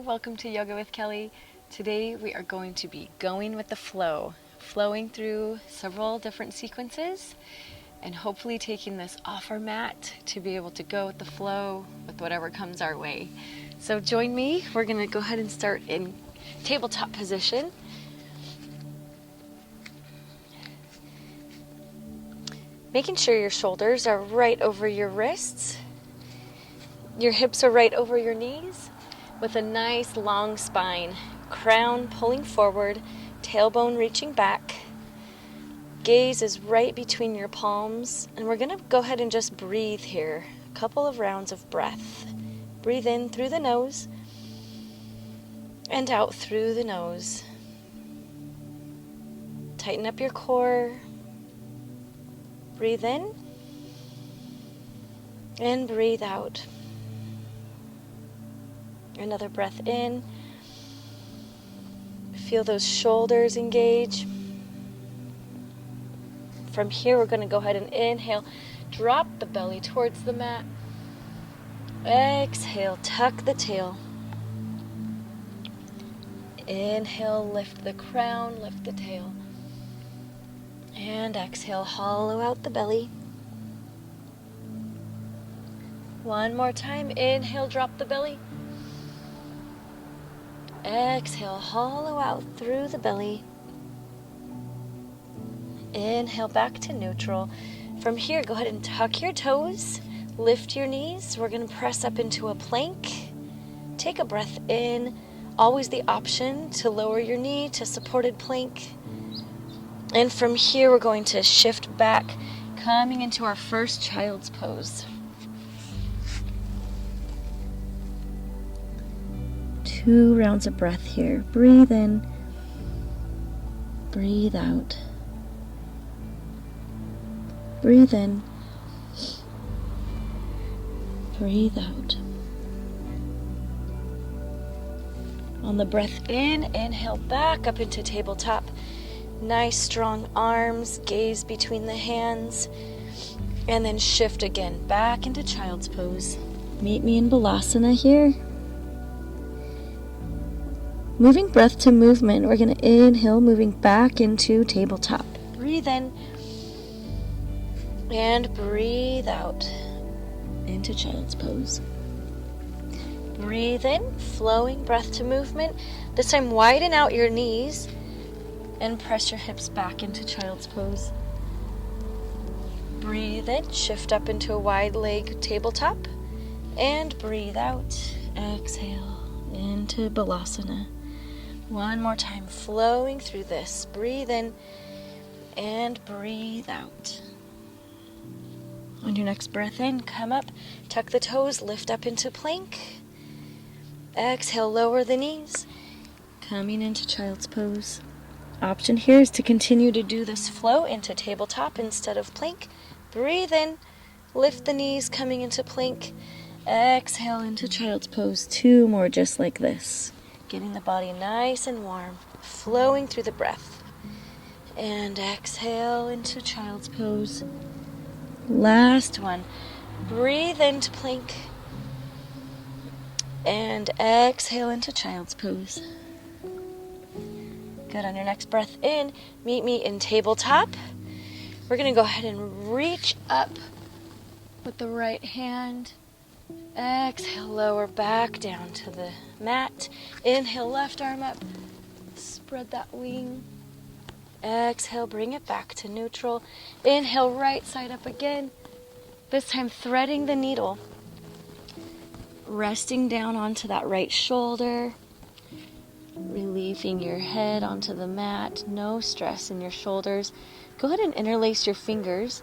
welcome to Yoga with Kelly. Today we are going to be going with the flow, flowing through several different sequences and hopefully taking this off our mat to be able to go with the flow with whatever comes our way. So join me. We're going to go ahead and start in tabletop position. Making sure your shoulders are right over your wrists. Your hips are right over your knees with a nice long spine. Crown pulling forward, tailbone reaching back. Gaze is right between your palms. And we're going to go ahead and just breathe here. A couple of rounds of breath. Breathe in through the nose and out through the nose. Tighten up your core. Breathe in and breathe out. Another breath in. Feel those shoulders engage. From here, we're going to go ahead and inhale. Drop the belly towards the mat. Exhale, tuck the tail. Inhale, lift the crown, lift the tail. And exhale, hollow out the belly. One more time. Inhale, drop the belly. Exhale, hollow out through the belly. Inhale, back to neutral. From here, go ahead and tuck your toes. Lift your knees. We're going to press up into a plank. Take a breath in. Always the option to lower your knee to supported plank. And from here, we're going to shift back, coming into our first child's pose. 2 rounds of breath here. Breathe in, breathe out. Breathe in, breathe out. On the breath in, inhale back up into tabletop. Nice strong arms, gaze between the hands, and then shift again back into child's pose. Meet me in Balasana here. Moving breath to movement, we're going to inhale, moving back into tabletop. Breathe in and breathe out into child's pose. Breathe in, flowing breath to movement. This time widen out your knees and press your hips back into child's pose. Breathe in, shift up into a wide leg tabletop, and breathe out. Exhale into Balasana. One more time, flowing through this. Breathe in and breathe out. On your next breath in, come up, tuck the toes, lift up into plank. Exhale, lower the knees, coming into child's pose. Option here is to continue to do this flow into tabletop instead of plank. Breathe in, lift the knees, coming into plank. Exhale into child's pose. 2 more just like this. Getting the body nice and warm, flowing through the breath. And exhale into child's pose. Last one. Breathe into plank. And exhale into child's pose. Good. On your next breath in, meet me in tabletop. We're going to go ahead and reach up with the right hand. Exhale, lower back down to the mat. Inhale, left arm up. Spread that wing. Exhale, bring it back to neutral. Inhale, right side up again. This time threading the needle. Resting down onto that right shoulder. Relieving your head onto the mat. No stress in your shoulders. Go ahead and interlace your fingers.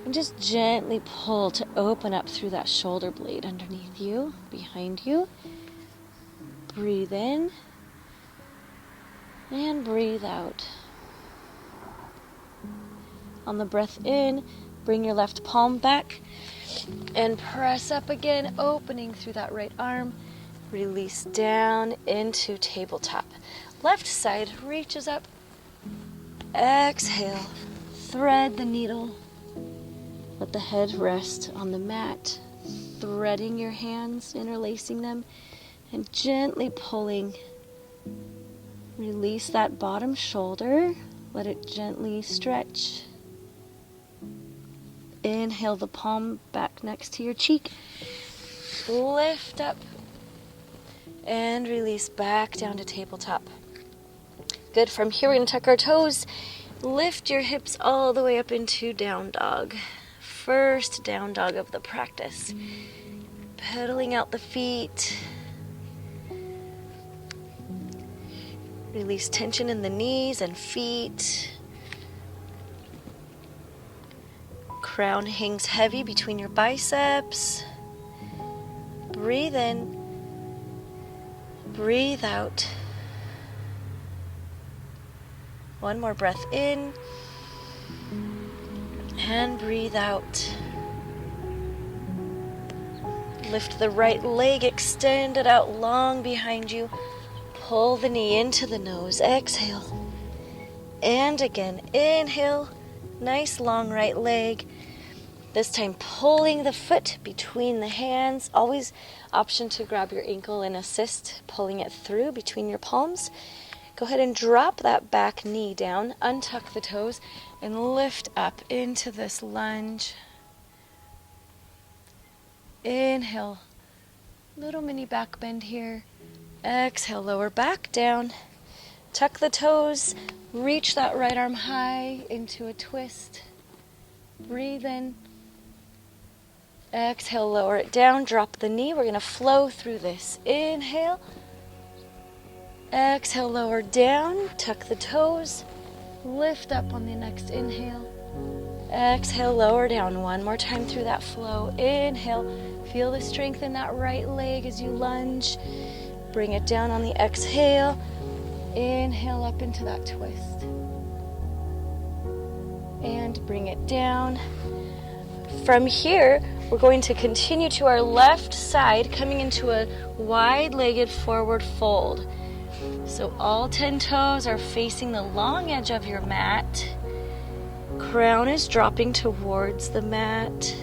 And just gently pull to open up through that shoulder blade underneath you, behind you. Breathe in and breathe out. On the breath in, bring your left palm back and press up again, opening through that right arm. Release down into tabletop. Left side reaches up. Exhale, thread the needle. Let the head rest on the mat, threading your hands, interlacing them, And gently pulling. Release that bottom shoulder. Let it gently stretch. Inhale the palm back next to your cheek. Lift up. And release back down to tabletop. Good. From here, we're going to tuck our toes. Lift your hips all the way up into down dog. First down dog of the practice. Pedaling out the feet. Release tension in the knees and feet. Crown hangs heavy between your biceps. Breathe in. Breathe out. One more breath in. And breathe out. Lift the right leg, extend it out long behind you. Pull the knee into the nose. Exhale. And again, inhale. Nice long right leg. This time pulling the foot between the hands. Always option to grab your ankle and assist pulling it through between your palms. Go ahead and drop that back knee down. Untuck the toes and lift up into this lunge. Inhale. Little mini back bend here. Exhale, lower back down. Tuck the toes. Reach that right arm high into a twist. Breathe in. Exhale, lower it down. Drop the knee. We're going to flow through this. Inhale. Exhale, lower down. Tuck the toes. Lift up on the next inhale. Exhale, lower down. One more time through that flow. Inhale. Feel the strength in that right leg as you lunge. Bring it down on the exhale. Inhale up into that twist. And bring it down. From here, we're going to continue to our left side, coming into a wide-legged forward fold. So all 10 toes are facing the long edge of your mat. Crown is dropping towards the mat.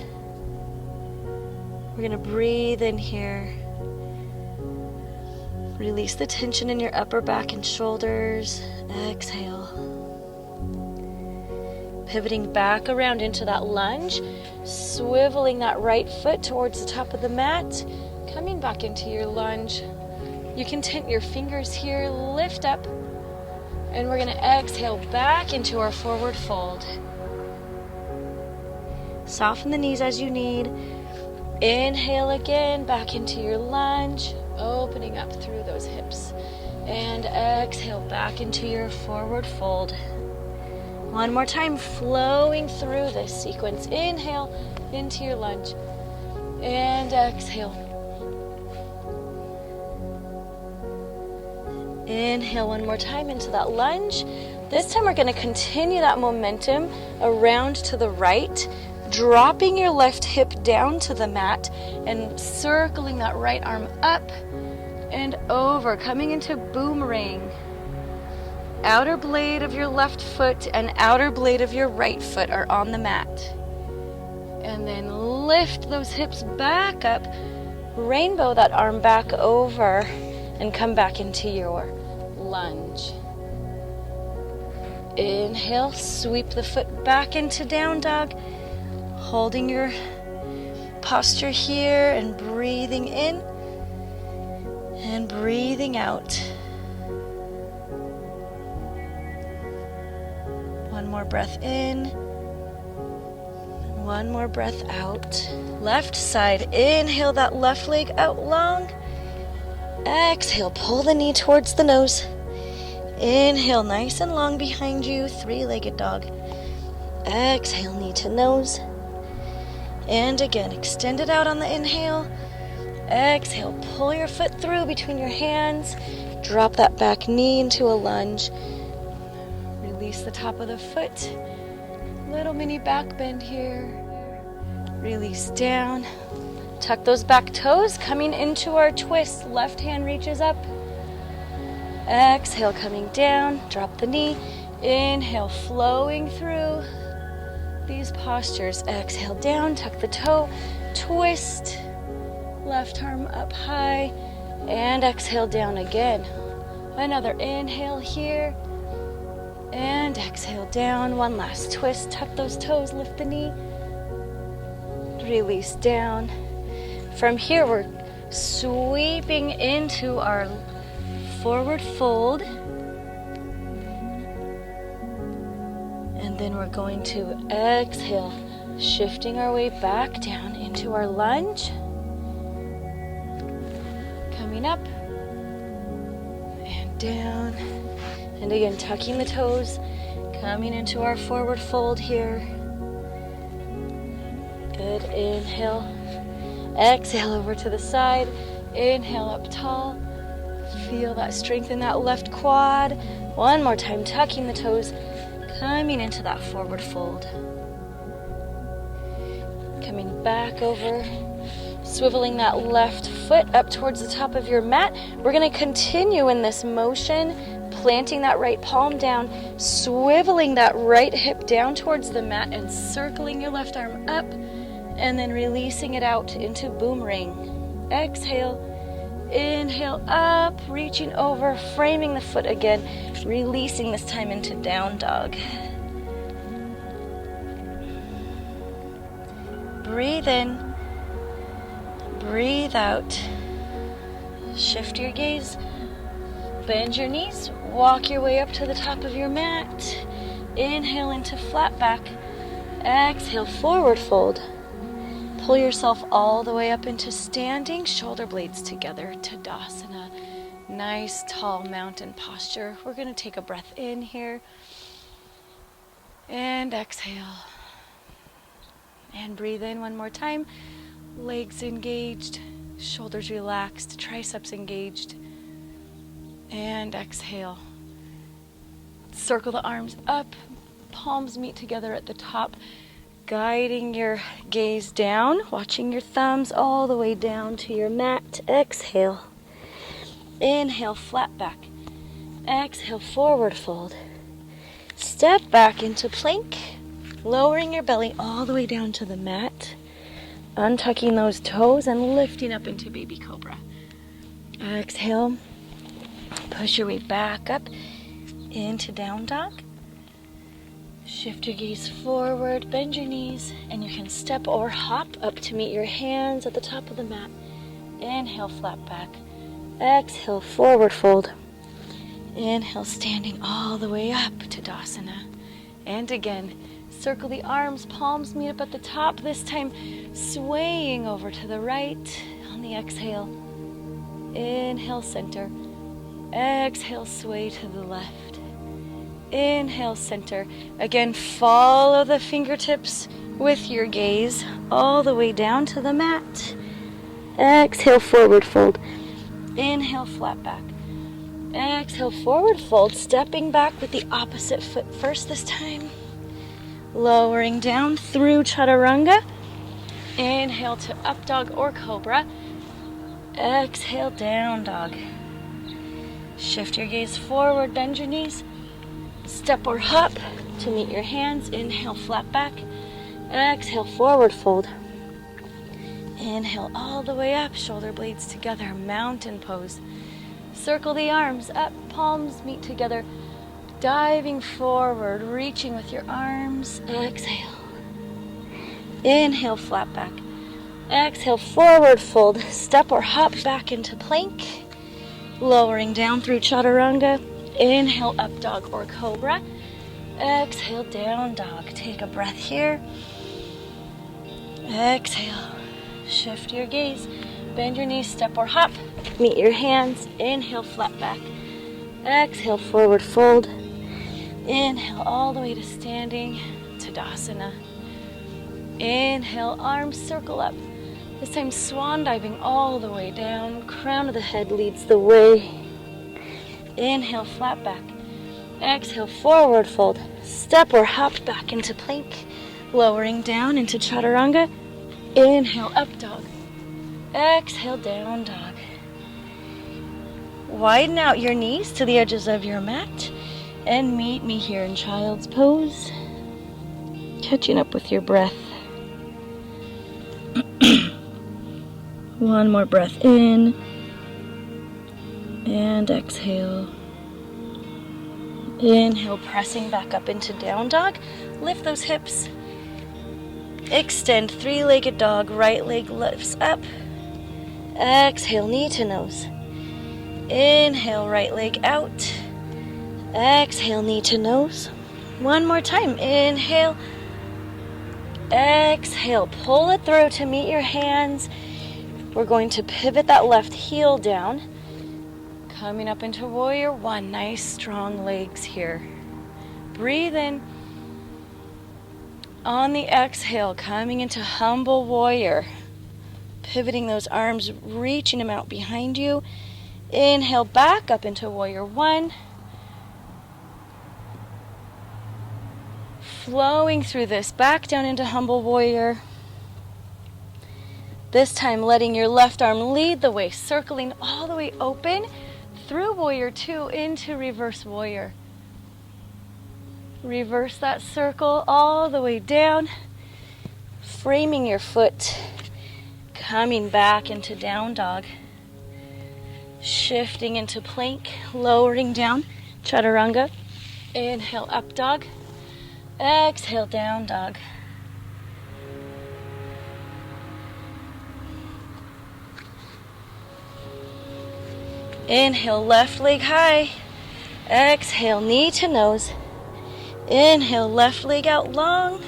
We're going to breathe in here. Release the tension in your upper back and shoulders. Exhale. Pivoting back around into that lunge. Swiveling that right foot towards the top of the mat. Coming back into your lunge. You can tent your fingers here. Lift up. And we're going to exhale back into our forward fold. Soften the knees as you need. Inhale again, back into your lunge, opening up through those hips. And exhale back into your forward fold. One more time, flowing through this sequence. Inhale into your lunge. And exhale. Inhale one more time into that lunge. This time we're going to continue that momentum around to the right. Dropping your left hip down to the mat and circling that right arm up and over, coming into boomerang. Outer blade of your left foot and outer blade of your right foot are on the mat. And then lift those hips back up, rainbow that arm back over, and come back into your lunge. Inhale, sweep the foot back into down dog. Holding your posture here and breathing in and breathing out. One more breath in. One more breath out. Left side, inhale that left leg out long. Exhale, pull the knee towards the nose. Inhale, nice and long behind you, three-legged dog. Exhale, knee to nose. And again, extend it out on the inhale. Exhale, pull your foot through between your hands. Drop that back knee into a lunge. Release the top of the foot. Little mini back bend here. Release down. Tuck those back toes, coming into our twist. Left hand reaches up. Exhale, coming down. Drop the knee. Inhale, flowing through these postures. Exhale down, tuck the toe, twist, left arm up high, And exhale down again. Another inhale here. And exhale down. One last twist. Tuck those toes, lift the knee. Release down. From here, we're sweeping into our forward fold. And then we're going to exhale, shifting our way back down into our lunge. Coming up and down. And again, tucking the toes, coming into our forward fold here. Good, inhale. Exhale over to the side. Inhale up tall. Feel that strength in that left quad. One more time, tucking the toes, coming into that forward fold. Coming back over, swiveling that left foot up towards the top of your mat. We're going to continue in this motion, planting that right palm down, swiveling that right hip down towards the mat and circling your left arm up, and then releasing it out into boomerang. Exhale, inhale up, reaching over, framing the foot again, releasing this time into down dog. Breathe in, breathe out. Shift your gaze, bend your knees, walk your way up to the top of your mat. Inhale into flat back, exhale forward fold. Pull yourself all the way up into standing, shoulder blades together, Tadasana. Nice tall mountain posture. We're going to take a breath in here and exhale. And breathe in one more time. Legs engaged, shoulders relaxed, triceps engaged. And exhale. Circle the arms up, palms meet together at the top. Guiding your gaze down, watching your thumbs all the way down to your mat. Exhale. Inhale, flat back. Exhale, forward fold. Step back into plank, lowering your belly all the way down to the mat. Untucking those toes and lifting up into baby cobra. Exhale. Push your way back up into down dog. Shift your gaze forward, bend your knees, and you can step or hop up to meet your hands at the top of the mat. Inhale, flat back. Exhale, forward fold. Inhale, standing all the way up to Tadasana. And again, circle the arms, palms meet up at the top, this time swaying over to the right on the exhale. Inhale, center. Exhale, sway to the left. Inhale, center. Again, follow the fingertips with your gaze all the way down to the mat. Exhale, forward fold. Inhale, flat back. Exhale, forward fold. Stepping back with the opposite foot first this time. Lowering down through chaturanga. Inhale to up dog or cobra. Exhale, down dog. Shift your gaze forward, bend your knees. Step or hop to meet your hands. Inhale, flat back. Exhale, forward fold. Inhale all the way up, shoulder blades together, mountain pose. Circle the arms up, palms meet together. Diving forward, reaching with your arms. Exhale. Inhale, flat back. Exhale, forward fold. Step or hop back into plank. Lowering down through chaturanga. Inhale, up dog or cobra. Exhale, down dog. Take a breath here. Exhale. Shift your gaze. Bend your knees, step or hop. Meet your hands. Inhale, flat back. Exhale, forward fold. Inhale all the way to standing, Tadasana. Inhale, arms circle up. This time swan diving all the way down. Crown of the head leads the way. Inhale, flat back. Exhale, forward fold. Step or hop back into plank. Lowering down into chaturanga. Inhale, up dog. Exhale, down dog. Widen out your knees to the edges of your mat. And meet me here in child's pose. Catching up with your breath. One more breath in. And exhale. Inhale, pressing back up into down dog. Lift those hips. Extend, three-legged dog. Right leg lifts up. Exhale, knee to nose. Inhale, right leg out. Exhale, knee to nose. One more time. Inhale. Exhale, pull it through to meet your hands. We're going to pivot that left heel down. Coming up into warrior one. Nice strong legs here. Breathe in. On the exhale, coming into humble warrior. Pivoting those arms, reaching them out behind you. Inhale, back up into warrior one. Flowing through this, back down into humble warrior. This time letting your left arm lead the way, circling all the way open through warrior two into reverse warrior. Reverse that circle all the way down, framing your foot, coming back into down dog, shifting into plank, lowering down, chaturanga. Inhale, up dog. Exhale, down dog. Inhale, left leg high. Exhale, knee to nose. Inhale, left leg out long.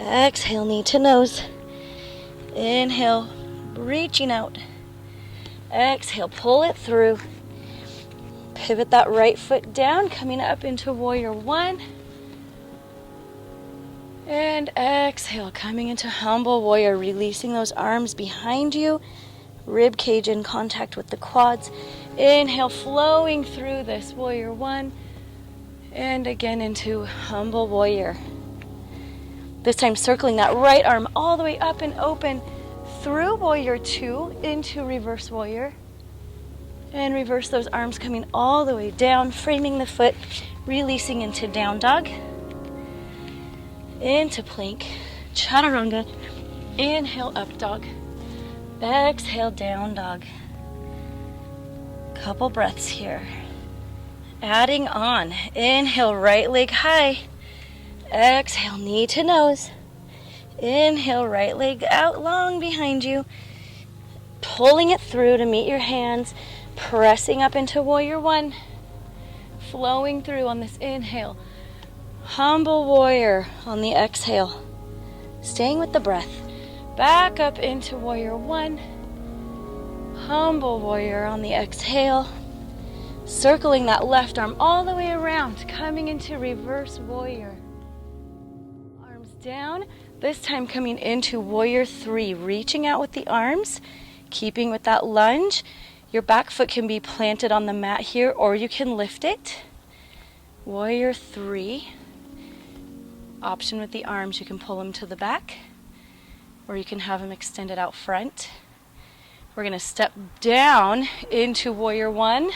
Exhale, knee to nose. Inhale, reaching out. Exhale, pull it through. Pivot that right foot down, coming up into warrior one. And exhale, coming into humble warrior, releasing those arms behind you. Rib cage in contact with the quads. Inhale, flowing through this warrior one. And again into humble warrior. This time circling that right arm all the way up and open through warrior two into reverse warrior. And reverse those arms coming all the way down, framing the foot, releasing into down dog. Into plank, chaturanga. Inhale, up dog. Exhale, down dog. Couple breaths here. Adding on. Inhale, right leg high. Exhale, knee to nose. Inhale, right leg out long behind you. Pulling it through to meet your hands. Pressing up into warrior one. Flowing through on this inhale. Humble warrior on the exhale. Staying with the breath. Back up into warrior one. Humble warrior on the exhale. Circling that left arm all the way around. Coming into reverse warrior. Arms down. This time coming into warrior three. Reaching out with the arms. Keeping with that lunge. Your back foot can be planted on the mat here, or you can lift it. Warrior three. Option with the arms, you can pull them to the back, or you can have them extended out front. We're going to step down into warrior one.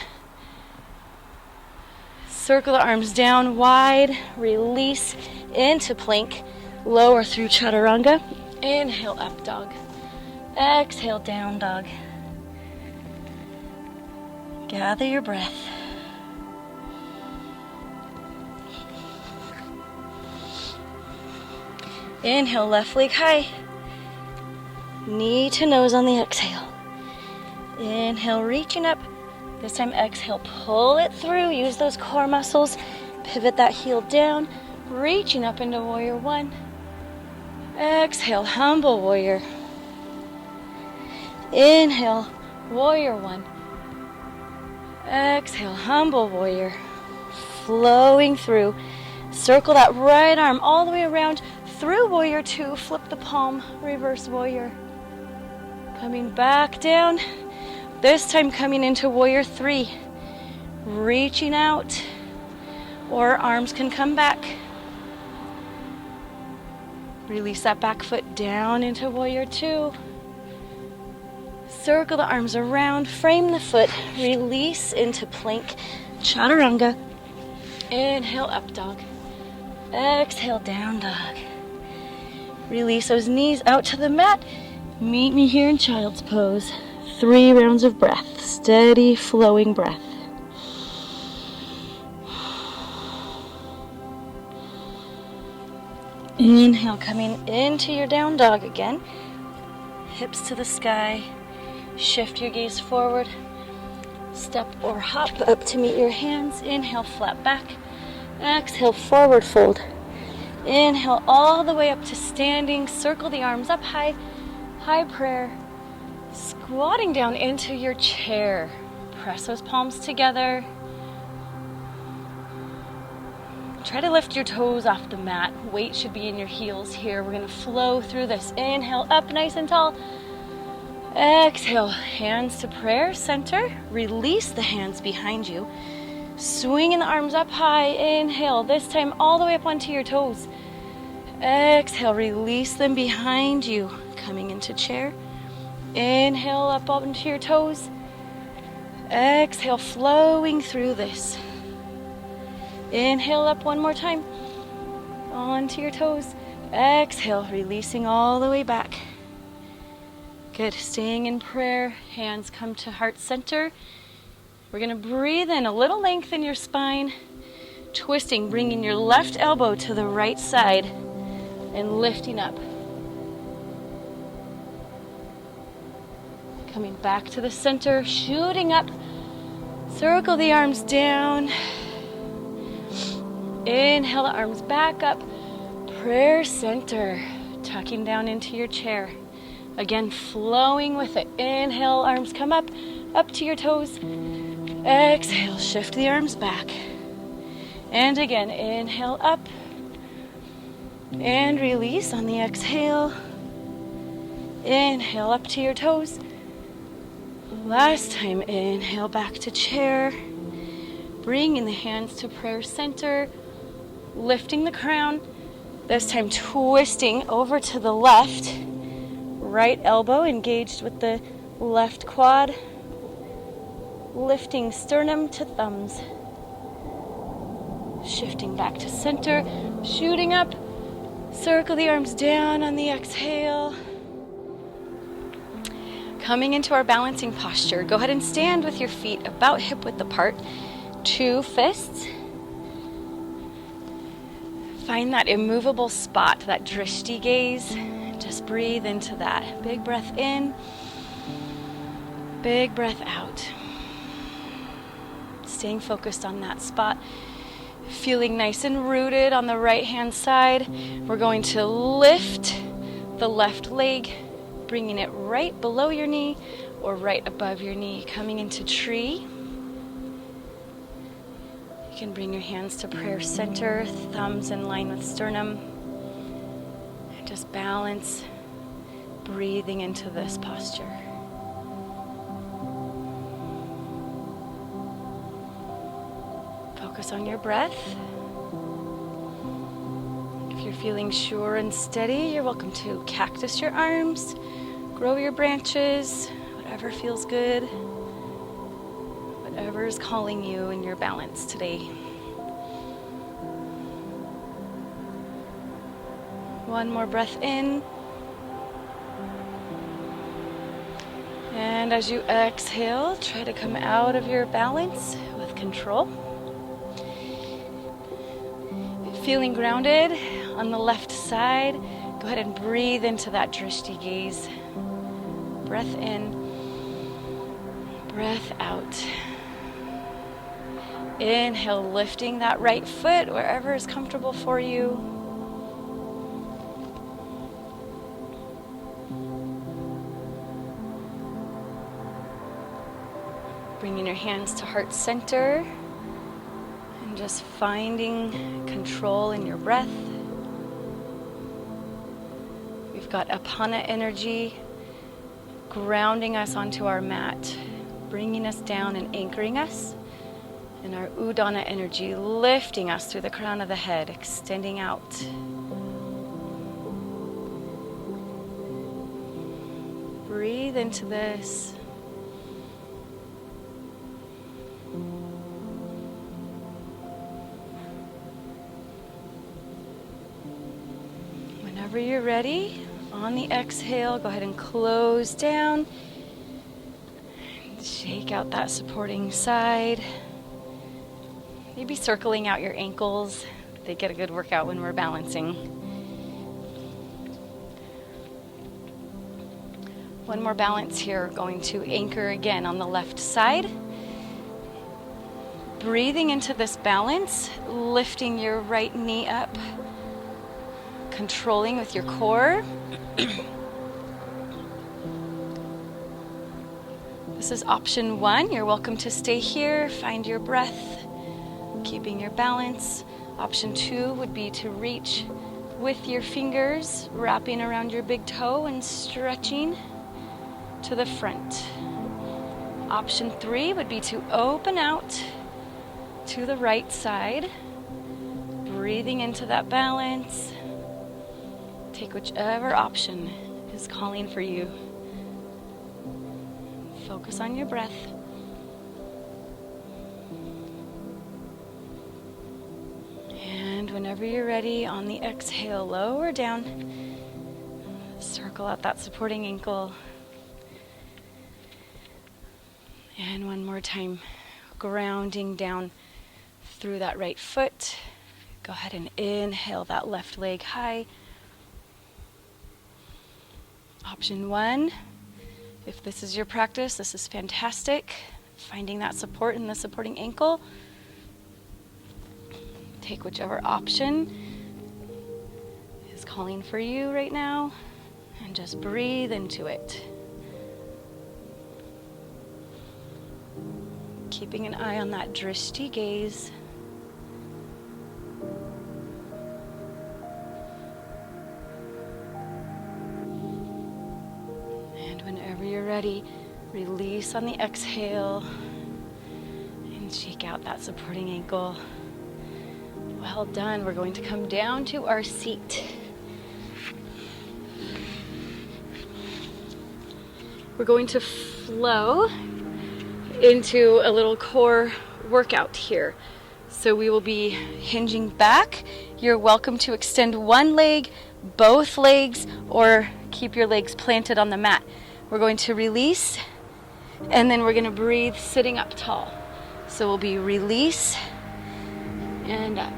Circle the arms down wide, release into plank, lower through chaturanga. Inhale, up dog. Exhale, down dog. Gather your breath. Inhale, left leg high. Knee to nose on the exhale. Inhale, reaching up. This time exhale, pull it through. Use those core muscles. Pivot that heel down. Reaching up into warrior one. Exhale, humble warrior. Inhale, warrior one. Exhale, humble warrior. Flowing through. Circle that right arm all the way around through warrior two. Flip the palm, reverse warrior. Coming back down. This time coming into warrior three. Reaching out. Or arms can come back. Release that back foot down into warrior two. Circle the arms around, frame the foot, release into plank, chaturanga. Inhale, up dog. Exhale, down dog. Release those knees out to the mat. Meet me here in child's pose. 3 rounds of breath, steady flowing breath. Inhale, coming into your down dog again. Hips to the sky. Shift your gaze forward. Step or hop up to meet your hands. Inhale, flat back. Exhale, forward fold. Inhale, all the way up to standing. Circle the arms up high. High prayer. Squatting down into your chair. Press those palms together. Try to lift your toes off the mat. Weight should be in your heels here. We're going to flow through this. Inhale, up nice and tall. Exhale, hands to prayer center. Release the hands behind you. Swinging the arms up high. Inhale, this time all the way up onto your toes. Exhale, release them behind you. Coming into chair. Inhale, up onto your toes. Exhale, flowing through this. Inhale, up one more time. Onto your toes. Exhale, releasing all the way back. Good, staying in prayer. Hands come to heart center. We're going to breathe in a little length in your spine. Twisting, bringing your left elbow to the right side and lifting up. Coming back to the center, shooting up. Circle the arms down. Inhale, the arms back up. Prayer center. Tucking down into your chair. Again, flowing with it. Inhale, arms come up to your toes. Exhale, shift the arms back. And again, inhale up. And release on the exhale. Inhale, up to your toes. Last time, inhale, back to chair. Bringing the hands to prayer center. Lifting the crown. This time, twisting over to the left. Right elbow engaged with the left quad. Lifting sternum to thumbs. Shifting back to center. Shooting up. Circle the arms down on the exhale. Coming into our balancing posture. Go ahead and stand with your feet about hip width apart. 2 fists. Find that immovable spot, that drishti gaze. Just breathe into that. Big breath in, big breath out. Staying focused on that spot. Feeling nice and rooted on the right hand side. We're going to lift the left leg, bringing it right below your knee or right above your knee. Coming into tree. You can bring your hands to prayer center, thumbs in line with sternum. Just balance, breathing into this posture. Focus on your breath. If you're feeling sure and steady, you're welcome to cactus your arms, grow your branches, whatever feels good, whatever is calling you in your balance today. One more breath in. And as you exhale, try to come out of your balance with control. Feeling grounded on the left side, go ahead and breathe into that drishti gaze. Breath in, breath out. Inhale, lifting that right foot wherever is comfortable for you. Bringing your hands to heart center and just finding control in your breath. We've got Apana energy grounding us onto our mat, bringing us down and anchoring us. And our Udana energy lifting us through the crown of the head, extending out. Breathe into this. Whenever you're ready, on the exhale, go ahead and close down. Shake out that supporting side. Maybe circling out your ankles. They get a good workout when we're balancing. One more balance here. Going to anchor again on the left side. Breathing into this balance, lifting your right knee up, controlling with your core. This is option 1. You're welcome to stay here, find your breath, keeping your balance. Option 2 would be to reach with your fingers, wrapping around your big toe and stretching to the front. Option 3 would be to open out to the right side, breathing into that balance. Take whichever option is calling for you. Focus on your breath. And whenever you're ready, on the exhale, lower down. Circle out that supporting ankle. And one more time, grounding down through that right foot. Go ahead and inhale that left leg high. Option 1, if this is your practice, this is fantastic. Finding that support in the supporting ankle. Take whichever option is calling for you right now and just breathe into it. Keeping an eye on that drishti gaze. And whenever you're ready, release on the exhale and shake out that supporting ankle. Well done. We're going to come down to our seat. We're going to flow into a little core workout here. So we will be hinging back. You're welcome to extend one leg, both legs, or keep your legs planted on the mat. We're going to release, and then we're going to breathe sitting up tall. So we'll be release and up.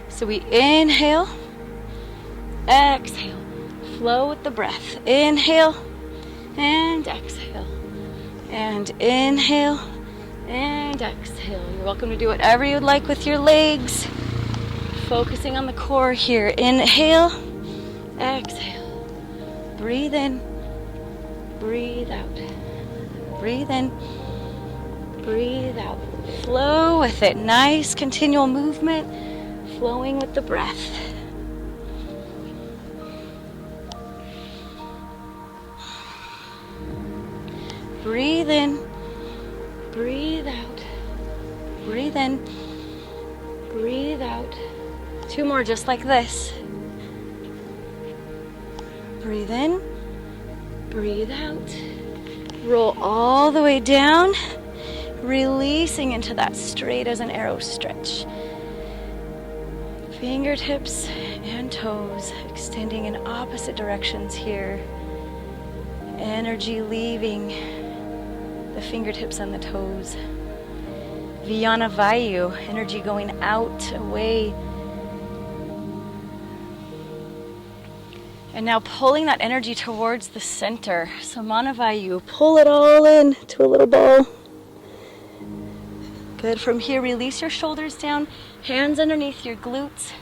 So we inhale, exhale, flow with the breath. Inhale and exhale. And inhale and exhale. You're welcome to do whatever you'd like with your legs. Focusing on the core here. Inhale, exhale. Breathe in, breathe out. Breathe in, breathe out. Flow with it. Nice continual movement, flowing with the breath. Breathe in, breathe out, breathe in, breathe out. 2 more just like this. Breathe in, breathe out. Roll all the way down, releasing into that straight as an arrow stretch. Fingertips and toes extending in opposite directions here. Energy leaving the fingertips and the toes. Vyana Vayu, energy going out, away. And now pulling that energy towards the center. So Manavayu, pull it all in to a little ball. Good. From here, release your shoulders down, hands underneath your glutes.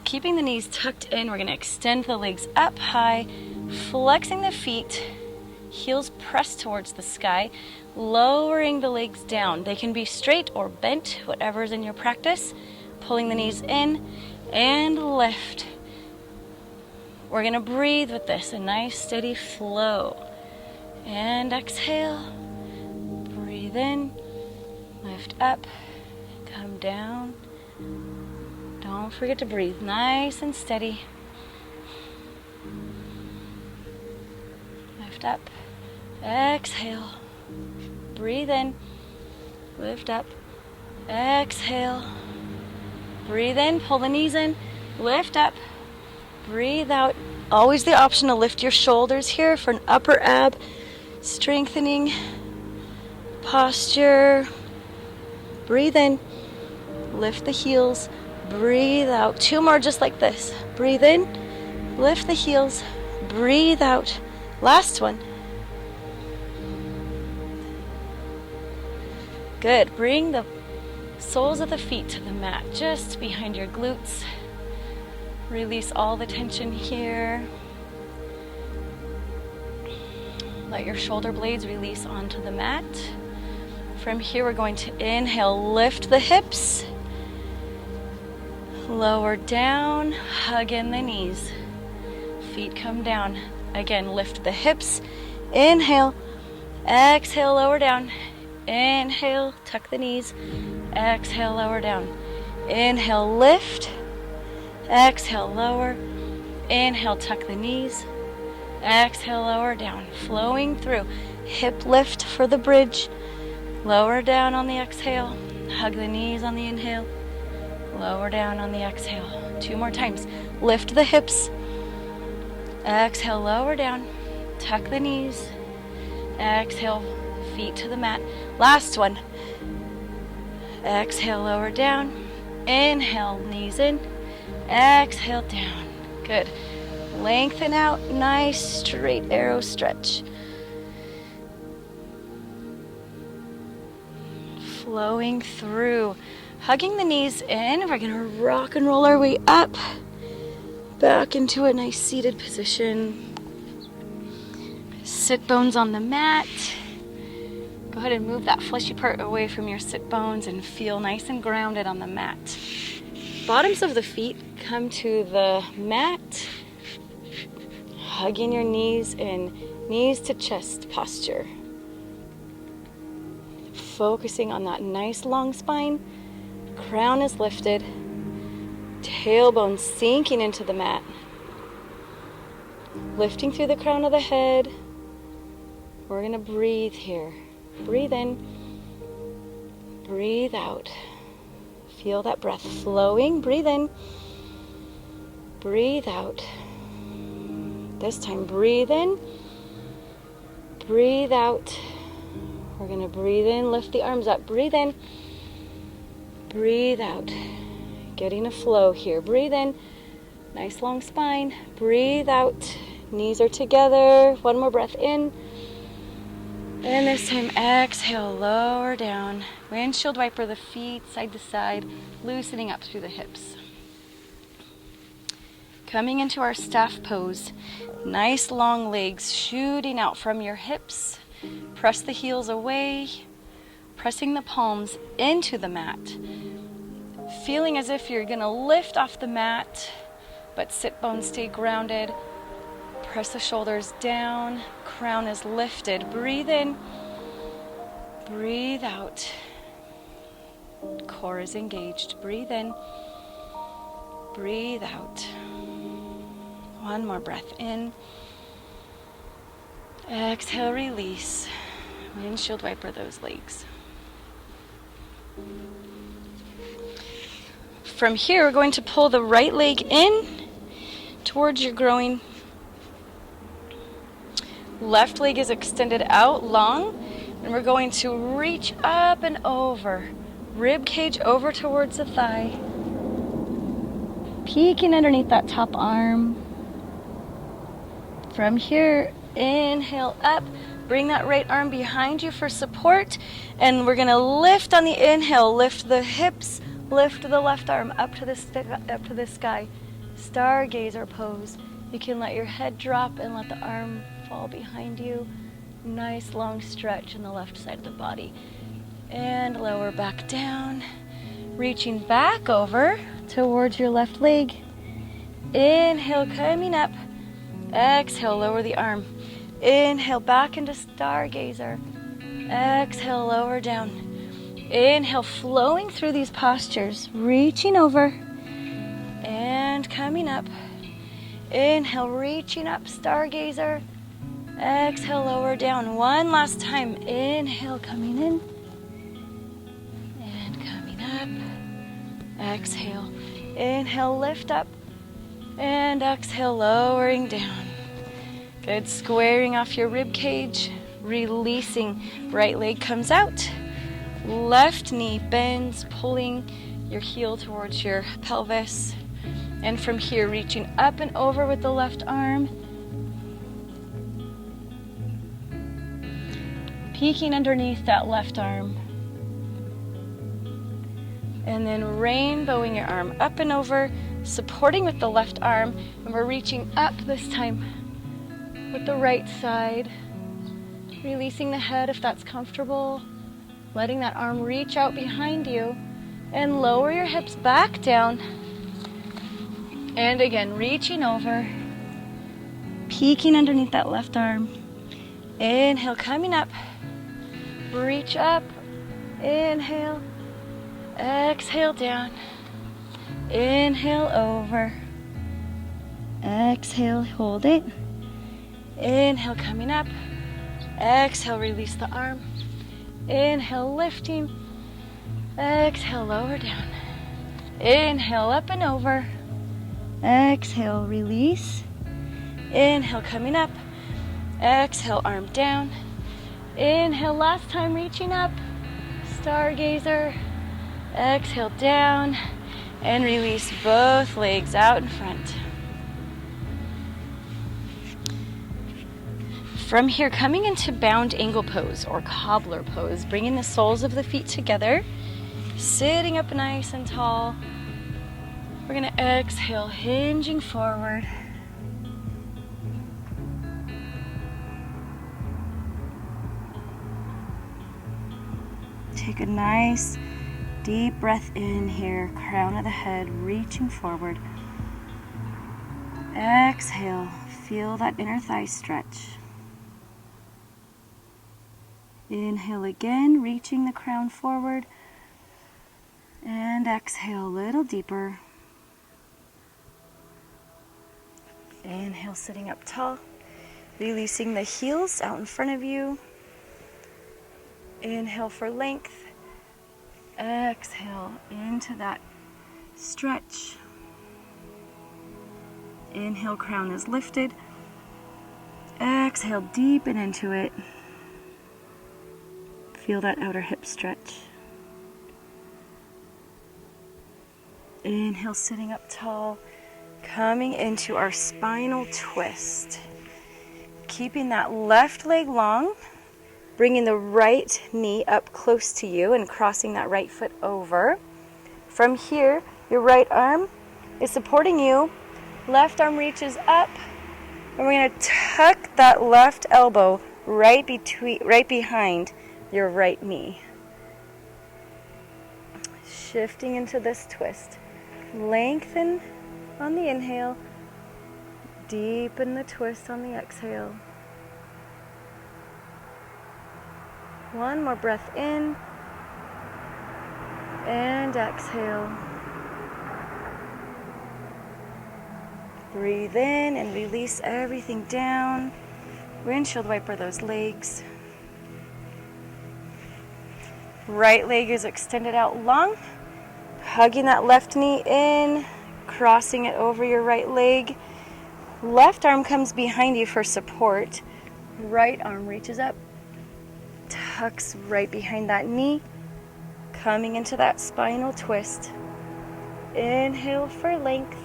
Keeping the knees tucked in, we're going to extend the legs up high, flexing the feet, heels pressed towards the sky, lowering the legs down. They can be straight or bent, whatever's in your practice. Pulling the knees in and lift. We're going to breathe with this, a nice steady flow. And exhale. Breathe in, lift up, come down. Don't forget to breathe nice and steady. Lift up, exhale. Breathe in, lift up, exhale. Breathe in, pull the knees in, lift up, breathe out. Always the option to lift your shoulders here for an upper ab Strengthening posture. Breathe in. Lift the heels. Breathe out. 2 more just like this. Breathe in. Lift the heels. Breathe out. Last one. Good. Bring the soles of the feet to the mat, just behind your glutes. Release all the tension here. Let your shoulder blades release onto the mat. From here, we're going to inhale, lift the hips. Lower down, hug in the knees. Feet come down. Again, lift the hips. Inhale, exhale, lower down. Inhale, tuck the knees. Exhale, lower down. Inhale, lift. Exhale, lower. Inhale, tuck the knees. Exhale, lower down. Flowing through. Hip lift for the bridge. Lower down on the exhale. Hug the knees on the inhale. Lower down on the exhale. 2 more times. Lift the hips. Exhale, lower down. Tuck the knees. Exhale, feet to the mat. Last one. Exhale, lower down. Inhale, knees in. Exhale, down. Good. Lengthen out. Nice straight arrow stretch. Flowing through. Hugging the knees in. We're going to rock and roll our way up. Back into a nice seated position. Sit bones on the mat. Go ahead and move that fleshy part away from your sit bones and feel nice and grounded on the mat. Bottoms of the feet come to the mat. Hugging your knees in knees to chest posture. Focusing on that nice long spine. Crown is lifted. Tailbone sinking into the mat. Lifting through the crown of the head. We're going to breathe here. Breathe in. Breathe out. Feel that breath flowing. Breathe in. Breathe out. This time, breathe in. Breathe out. We're going to breathe in. Lift the arms up. Breathe in. Breathe out. Getting a flow here. Breathe in. Nice long spine. Breathe out. Knees are together. One more breath in. And this time, exhale, lower down. Windshield wiper the feet side to side, loosening up through the hips. Coming into our staff pose. Nice long legs shooting out from your hips. Press the heels away. Pressing the palms into the mat. Feeling as if you're going to lift off the mat, but sit bones stay grounded. Press the shoulders down. Crown is lifted. Breathe in. Breathe out. Core is engaged. Breathe in. Breathe out. One more breath in. Exhale, release. Windshield wiper those legs. From here, we're going to pull the right leg in towards your groin. Left leg is extended out long, and we're going to reach up and over. Rib cage over towards the thigh. Peeking underneath that top arm. From here, inhale up. Bring that right arm behind you for support, and we're going to lift on the inhale. Lift the hips. Lift the left arm up to the sky. Stargazer pose. You can let your head drop and let the arm fall behind you. Nice long stretch in the left side of the body. And lower back down. Reaching back over towards your left leg. Inhale, coming up. Exhale, lower the arm. Inhale, back into Stargazer. Exhale, lower down. Inhale, flowing through these postures, reaching over and coming up. Inhale, reaching up, Stargazer. Exhale, lower down. One last time. Inhale, coming in and coming up. Exhale. Inhale, lift up and exhale, lowering down. Good. Squaring off your rib cage. Releasing, right leg comes out. Left knee bends, pulling your heel towards your pelvis. And from here, reaching up and over with the left arm. Peeking underneath that left arm. And then rainbowing your arm up and over, supporting with the left arm. And we're reaching up this time with the right side. Releasing the head if that's comfortable. Letting that arm reach out behind you. And lower your hips back down. And again, reaching over. Peeking underneath that left arm. Inhale, coming up. Reach up. Inhale. Exhale down. Inhale over. Exhale, hold it. Inhale, coming up. Exhale, release the arm. Inhale, lifting. Exhale, lower down. Inhale, up and over. Exhale, release. Inhale, coming up. Exhale, arm down. Inhale, last time reaching up. Stargazer. Exhale, down. And release both legs out in front. From here, coming into bound angle pose or cobbler pose, bringing the soles of the feet together, sitting up nice and tall. We're gonna exhale, hinging forward. Take a nice deep breath in here, crown of the head, reaching forward. Exhale, feel that inner thigh stretch. Inhale again, reaching the crown forward. And exhale a little deeper. Inhale, sitting up tall. Releasing the heels out in front of you. Inhale for length. Exhale into that stretch. Inhale, crown is lifted. Exhale, deepen into it. Feel that outer hip stretch. Inhale, sitting up tall, coming into our spinal twist. Keeping that left leg long, bringing the right knee up close to you and crossing that right foot over. From here, your right arm is supporting you. Left arm reaches up, and we're going to tuck that left elbow right behind your right knee. Shifting into this twist. Lengthen on the inhale. Deepen the twist on the exhale. One more breath in. And exhale. Breathe in and release everything down. Windshield wiper those legs. Right leg is extended out long, hugging that left knee in, crossing it over your right leg. Left arm comes behind you for support. Right arm reaches up, tucks right behind that knee, coming into that spinal twist. Inhale for length.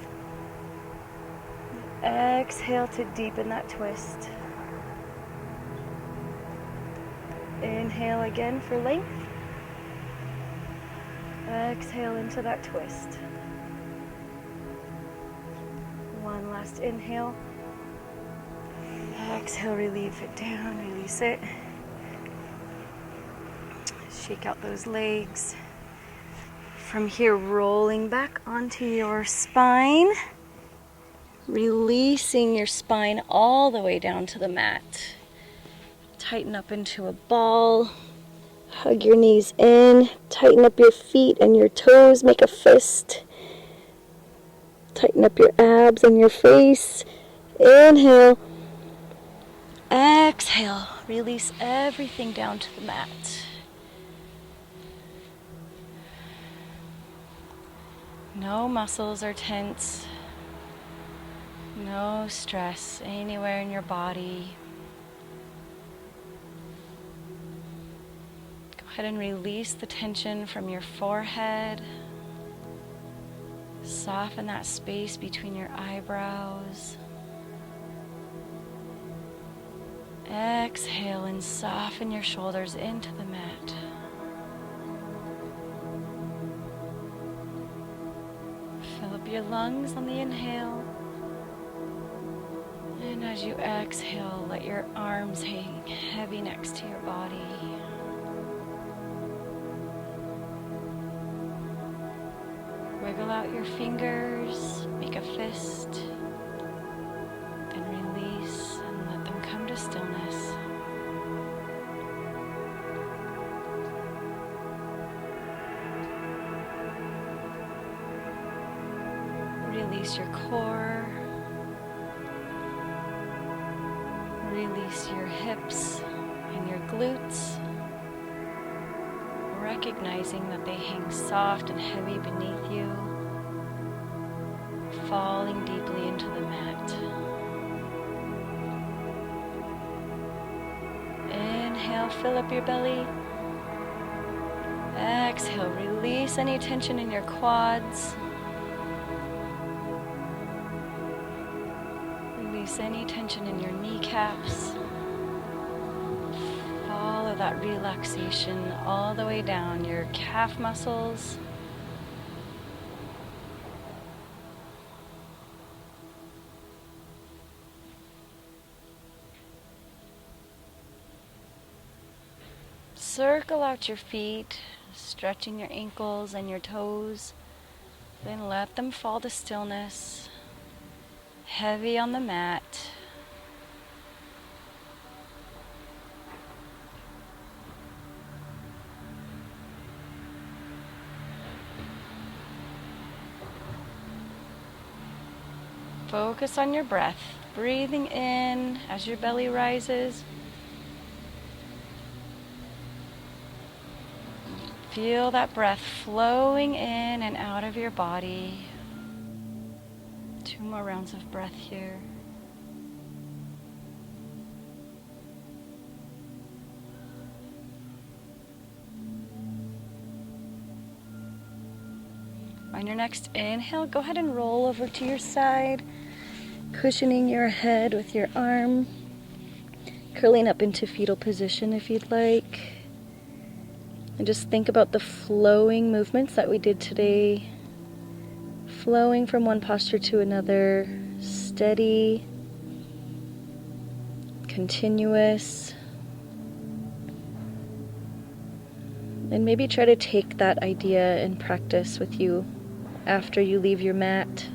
Exhale to deepen that twist. Inhale again for length. Exhale into that twist. One last inhale. Exhale, relieve it down, release it. Shake out those legs. From here, rolling back onto your spine. Releasing your spine all the way down to the mat. Tighten up into a ball. Hug your knees in, tighten up your feet and your toes, make a fist. Tighten up your abs and your face. Inhale. Exhale. Release everything down to the mat. No muscles are tense. No stress anywhere in your body. ahead and release the tension from your forehead. Soften that space between your eyebrows. Exhale and soften your shoulders into the mat. Fill up your lungs on the inhale. And as you exhale, let your arms hang heavy next to your body. Wiggle out your fingers, make a fist, then release and let them come to stillness. Release your core. Release your hips and your glutes, recognizing that they hang soft and heavy beneath you, falling deeply into the mat. Inhale, fill up your belly. Exhale, release any tension in your quads. Release any tension in your kneecaps. Follow that relaxation all the way down your calf muscles. Circle out your feet, stretching your ankles and your toes. Then let them fall to stillness. Heavy on the mat. Focus on your breath, breathing in as your belly rises. Feel that breath flowing in and out of your body. 2 more rounds of breath here. On your next inhale, go ahead and roll over to your side, cushioning your head with your arm, curling up into fetal position if you'd like. And just think about the flowing movements that we did today. Flowing from one posture to another, steady, continuous. And maybe try to take that idea and practice with you after you leave your mat.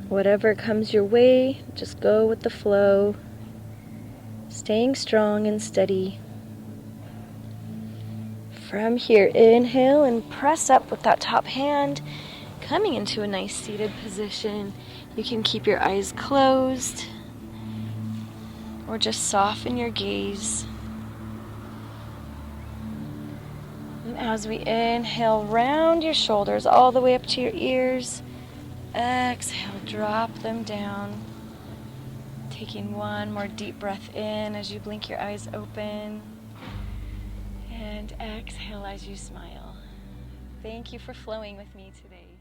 Whatever comes your way, just go with the flow, staying strong and steady. From here, inhale and press up with that top hand, coming into a nice seated position. You can keep your eyes closed or just soften your gaze. And as we inhale, round your shoulders all the way up to your ears. Exhale, drop them down. Taking one more deep breath in as you blink your eyes open. And exhale as you smile. Thank you for flowing with me today.